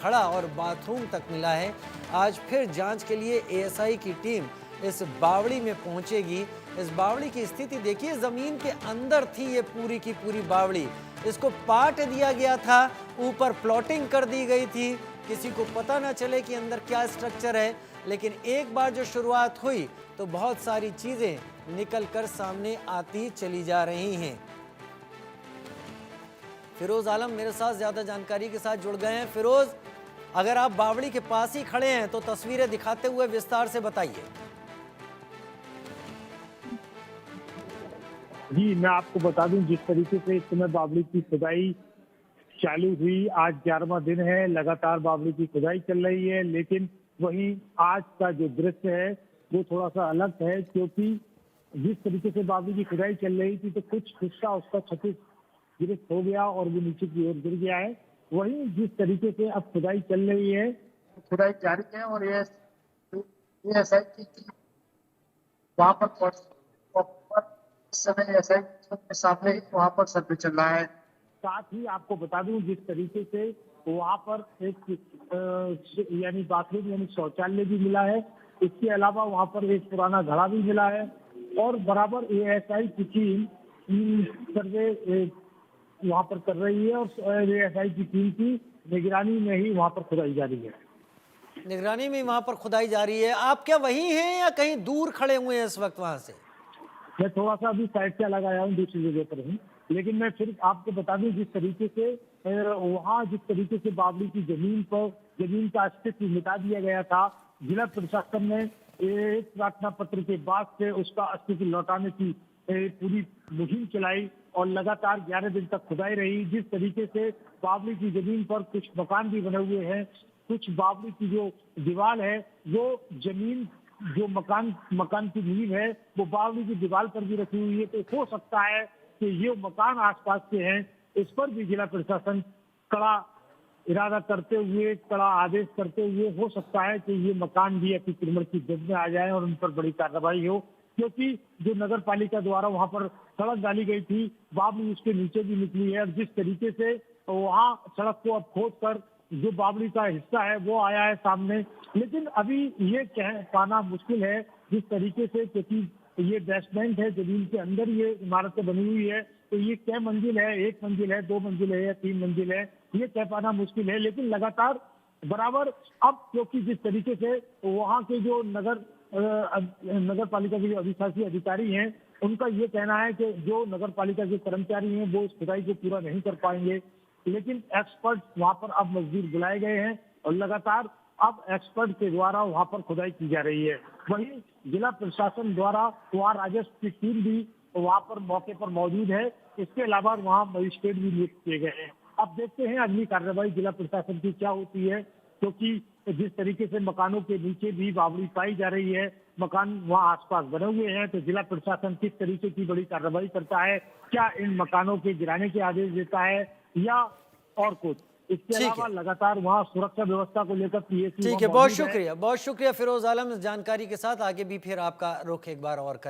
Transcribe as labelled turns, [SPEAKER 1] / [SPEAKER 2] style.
[SPEAKER 1] खड़ा और बाथरूम तक मिला है। आज फिर जांच के लिए एएसआई की टीम इस बावड़ी में पहुंचेगी। इस बावड़ी की स्थिति देखिए, जमीन के अंदर थी ये पूरी की पूरी बावड़ी। इसको पाट दिया गया था, ऊपर प्लॉटिंग कर दी गई थी, किसी को पता ना चले कि अंदर क्या स्ट्रक्चर है। लेकिन एक बार जो शुरुआत हुई तो बहुत सारी चीजें निकल कर सामने आती चली जा रही हैं। फिरोज आलम मेरे साथ ज्यादा जानकारी के साथ जुड़ गए हैं। फिरोज, अगर आप बावड़ी के पास ही खड़े हैं तो तस्वीरें दिखाते हुए विस्तार से बताइए।
[SPEAKER 2] जी, मैं आपको बता दूं, जिस तरीके से इस समय बावड़ी की खुदाई चालू हुई, आज 11वां दिन है, लगातार बावड़ी की खुदाई चल रही है। लेकिन वहीं आज का जो दृश्य है वो थोड़ा सा अलग है, क्योंकि जिस तरीके से बावड़ी की खुदाई चल रही थी तो कुछ हिस्सा उसका क्षतिग्रस्त हो गया और वो नीचे की ओर गिर गया है। वहीं जिस तरीके से अब खुदाई चल रही है, खुदाई जारी है और ये ऐसा है कि वहां पर इस समय ऐसा है कि सामने वहां पर सर्वे चल रहा है। साथ ही आपको बता दूं, जिस तरीके से वहां पर एक यानी बाथरूम यानी शौचालय भी मिला है, इसके अलावा वहां पर एक पुराना घड़ा भी मिला है और बराबर एएसआई की टीम सर्वे वहां पर कर रही है और एएसआई की टीम की निगरानी में ही वहां पर खुदाई जारी है।
[SPEAKER 1] निगरानी में वहां पर खुदाई जारी है। आप क्या वहीं हैं या कहीं दूर खड़े हुए हैं इस वक्त वहां से?
[SPEAKER 2] मैं थोड़ा सा अभी साइड से अलग आया हूँ, दूसरी जगह पर हूँ। लेकिन मैं फिर आपको बता दूं, जिस तरीके से वहाँ जिस तरीके से बावड़ी की जमीन का अस्तित्व मिटा दिया गया था, जिला प्रशासन ने एक प्रार्थना पत्र के बाद से उसका अस्तित्व लौटाने की पूरी मुहिम चलाई और लगातार 11 दिन तक खुदाई रही। जिस तरीके से बावड़ी की जमीन पर कुछ मकान भी बने हुए हैं, कुछ बावड़ी की जो दीवार है वो जमीन जो मकान की नींव है वो बावड़ी की दीवार पर भी रखी हुई है। तो हो सकता है कि ये मकान आसपास के हैं, इस पर भी जिला प्रशासन कड़ा इरादा करते हुए, कड़ा आदेश करते हुए, हो सकता है कि ये मकान भी अतिक्रमण की जद में आ जाए और उन पर बड़ी कार्रवाई हो। क्योंकि जो नगर पालिका द्वारा वहां पर सड़क डाली गई थी, बावड़ी उसके नीचे भी निकली है और जिस तरीके से वहां सड़क को अब खोद कर जो बावड़ी का हिस्सा है वो आया है सामने। लेकिन अभी ये कह पाना मुश्किल है, जिस तरीके से, क्योंकि ये बेसमेंट है, जमीन के अंदर ये इमारतें बनी हुई है, तो ये क्या मंजिल है, 1 मंजिल है, 2 मंजिल है या 3 मंजिल है, ये कह पाना मुश्किल है। लेकिन लगातार बराबर अब, क्योंकि जिस तरीके से वहाँ के जो नगर पालिका के जो अधिकारी हैं, उनका ये कहना है कि जो नगर पालिका के कर्मचारी हैं वो इस खुदाई को पूरा नहीं कर पाएंगे। लेकिन एक्सपर्ट वहां पर अब मजदूर बुलाए गए हैं और लगातार अब एक्सपर्ट के द्वारा वहां पर खुदाई की जा रही है। वहीं जिला प्रशासन द्वारा वहां राजस्व की टीम भी वहां पर मौके पर मौजूद है। इसके अलावा वहां मजिस्ट्रेट भी नियुक्त किए गए हैं। अब देखते हैं अगली कार्रवाई जिला प्रशासन की क्या होती है, क्योंकि जिस तरीके से मकानों के नीचे भी बावड़ी पाई जा रही है, मकान वहां आसपास बने हुए हैं, तो जिला प्रशासन किस तरीके की बड़ी कार्रवाई करता है, क्या इन मकानों के गिराने के आदेश देता है या और कुछ। इसके
[SPEAKER 1] ठीक
[SPEAKER 2] अलावा
[SPEAKER 1] है,
[SPEAKER 2] लगातार वहां सुरक्षा व्यवस्था को लेकर पीएसी
[SPEAKER 1] ठीक है। बहुत शुक्रिया फिरोज आलम इस जानकारी के साथ। आगे भी फिर आपका रुख एक बार और करेंगे।